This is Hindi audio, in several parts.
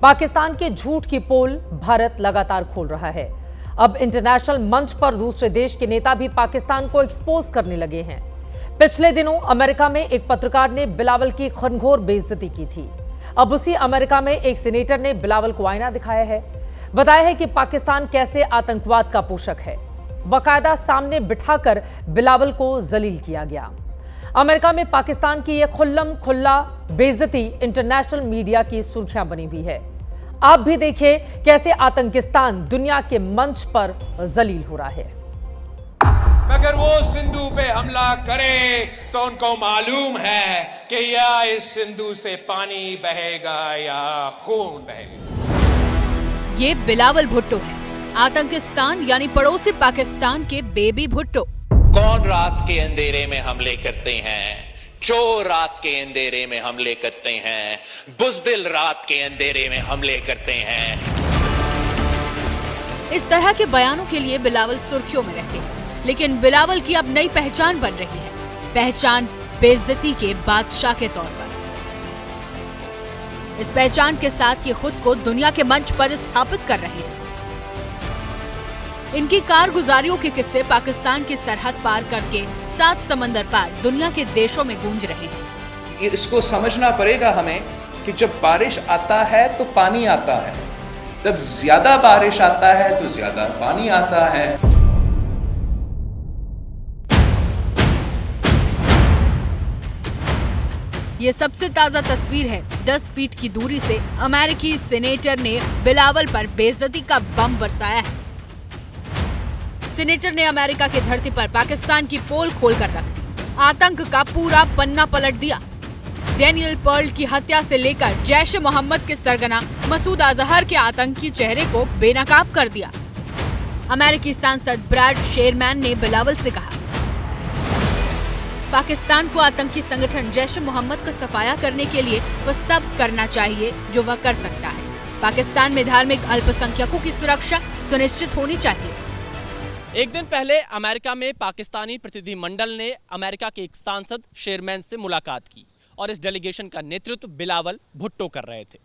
पाकिस्तान के झूठ की पोल भारत लगातार खोल रहा है। अब इंटरनेशनल मंच पर दूसरे देश के नेता भी पाकिस्तान को एक्सपोज करने लगे हैं। पिछले दिनों अमेरिका में एक पत्रकार ने बिलावल की घनघोर बेइज्जती की थी। अब उसी अमेरिका में एक सीनेटर ने बिलावल को आईना दिखाया है, बताया है कि पाकिस्तान कैसे आतंकवाद का पोषक है। बाकायदा सामने बिठाकर बिलावल को जलील किया गया। अमेरिका में पाकिस्तान की यह खुल्लम खुल्ला बेइज्जती इंटरनेशनल मीडिया की सुर्खियां बनी हुई है। आप भी देखिए कैसे आतंकिस्तान दुनिया के मंच पर जलील हो रहा है। मगर वो सिंधु पे हमला करे तो उनको मालूम है कि या इस सिंधु से पानी बहेगा या खून बहेगा। ये बिलावल भुट्टो है, आतंकिस्तान यानी पड़ोसी पाकिस्तान के बेबी भुट्टो। कौन रात के अंधेरे में हमले करते हैं, चोर रात के अंधेरे में हमले करते हैं, बुज़दिल रात के अंधेरे में हमले करते हैं। इस तरह के बयानों के लिए बिलावल सुर्खियों में रहते हैं, लेकिन बिलावल की अब नई पहचान बन रही है, पहचान बेइज्जती के बादशाह के तौर पर। इस पहचान के साथ ये खुद को दुनिया के मंच पर स्थापित कर रहे हैं। इनकी कारगुजारियों के किस्से पाकिस्तान की सरहद पार करके 7 समंदर पार दुनिया के देशों में गूंज रहे हैं। इसको समझना पड़ेगा हमें कि जब बारिश आता है तो पानी आता है, जब ज्यादा बारिश आता है तो ज्यादा पानी आता है। ये सबसे ताजा तस्वीर है। 10 फीट की दूरी से अमेरिकी सीनेटर ने बिलावल पर बेइज्जती का बम बरसाया है। सीनेटर ने अमेरिका की धरती पर पाकिस्तान की पोल खोलकर रख दी, आतंक का पूरा पन्ना पलट दिया। डैनियल पर्ल की हत्या से लेकर जैश ए मोहम्मद के सरगना मसूद अजहर के आतंकी चेहरे को बेनकाब कर दिया। अमेरिकी सांसद ब्रैड शेरमैन ने बिलावल से कहा, पाकिस्तान को आतंकी संगठन जैश ए मोहम्मद का सफाया करने के लिए वह सब करना चाहिए जो वह कर सकता है। पाकिस्तान में धार्मिक अल्पसंख्यकों की सुरक्षा सुनिश्चित होनी चाहिए। एक दिन पहले अमेरिका में पाकिस्तानी प्रतिनिधिमंडल ने अमेरिका के एक सांसद शेरमैन से मुलाकात की और इस डेलीगेशन का नेतृत्व बिलावल भुट्टो कर रहे थे।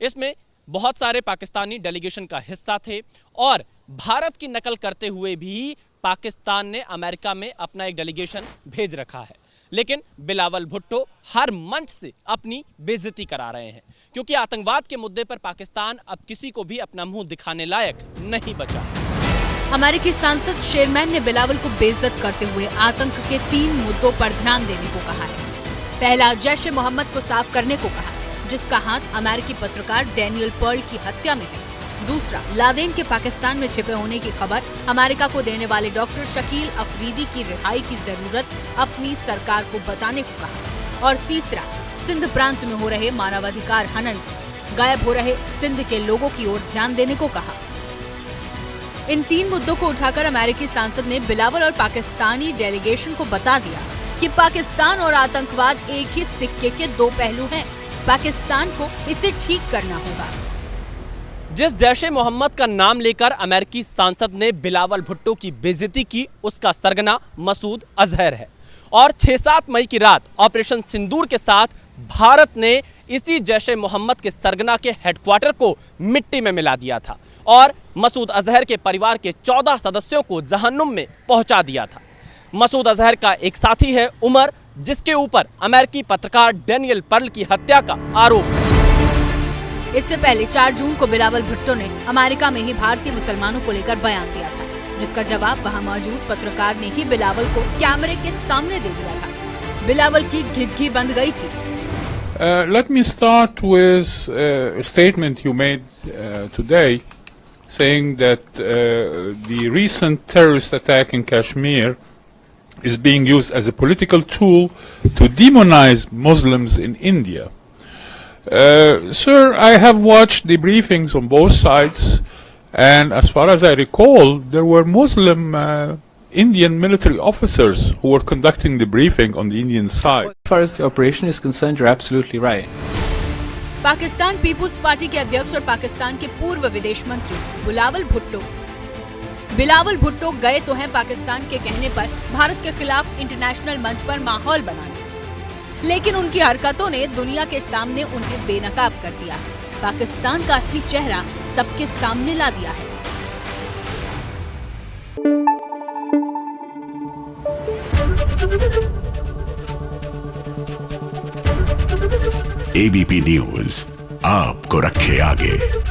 इसमें बहुत सारे पाकिस्तानी डेलीगेशन का हिस्सा थे और भारत की नकल करते हुए भी पाकिस्तान ने अमेरिका में अपना एक डेलीगेशन भेज रखा है। लेकिन बिलावल भुट्टो हर मंच से अपनी बेइज्जती करा रहे हैं, क्योंकि आतंकवाद के मुद्दे पर पाकिस्तान अब किसी को भी अपना मुंह दिखाने लायक नहीं बचा। अमेरिकी सांसद शेरमैन ने बिलावल को बेइज्जत करते हुए आतंक के 3 मुद्दों पर ध्यान देने को कहा है। पहला, जैश ए मोहम्मद को साफ करने को कहा, जिसका हाथ अमेरिकी पत्रकार डैनियल पर्ल की हत्या में है। दूसरा, लादेन के पाकिस्तान में छिपे होने की खबर अमेरिका को देने वाले डॉक्टर शकील अफरीदी की रिहाई की जरूरत अपनी सरकार को बताने को कहा। और तीसरा, सिंध प्रांत में हो रहे मानवाधिकार हनन, गायब हो रहे सिंध के लोगों की ओर ध्यान देने को कहा। इन 3 मुद्दों को उठाकर अमेरिकी सांसद ने बिलावल और पाकिस्तानी डेलीगेशन को बता दिया कि पाकिस्तान और आतंकवाद एक ही सिक्के के 2 पहलू हैं। पाकिस्तान को इसे ठीक करना होगा। जिस जैश ए मोहम्मद का नाम लेकर अमेरिकी सांसद ने बिलावल भुट्टो की बेइज्जती की, उसका सरगना मसूद अजहर है। और 6-7 मई की रात ऑपरेशन सिंदूर के साथ भारत ने इसी जैश ए मोहम्मद के सरगना के हेडक्वार्टर को मिट्टी में मिला दिया था और मसूद अजहर के परिवार के 14 सदस्यों को जहन्नुम में पहुंचा दिया था। मसूद अजहर का एक साथी है उमर, जिसके ऊपर अमेरिकी पत्रकार डैनियल पर्ल की हत्या का आरोप है। इससे पहले 4 जून को बिलावल भुट्टो ने अमेरिका में ही भारतीय मुसलमानों को लेकर बयान दिया था, जिसका जवाब वहां मौजूद पत्रकार ने ही बिलावल को कैमरे के सामने दे दिया था। बिलावल की घिघी बंद गई थी। Let me start with a statement you made today, saying that the recent terrorist attack in Kashmir is being used as a political tool to demonize Muslims in India. Sir, I have watched the briefings on both sides, and as far as I recall, there were Muslim Indian military officers who were conducting the briefing on the Indian side. As far as the operation is concerned, you're absolutely right. Pakistan Peoples Party के अध्यक्ष और पाकिस्तान के पूर्व विदेश मंत्री बिलावल भुट्टो गए तो हैं पाकिस्तान के कहने पर भारत के खिलाफ इंटरनेशनल मंच पर माहौल बनाने, लेकिन उनकी हरकतों ने दुनिया के सामने उन्हें बेनकाब कर दिया। पाकिस्तान का असली चेहरा सबके सामने ला दिया है। ABP न्यूज आपको रखे आगे।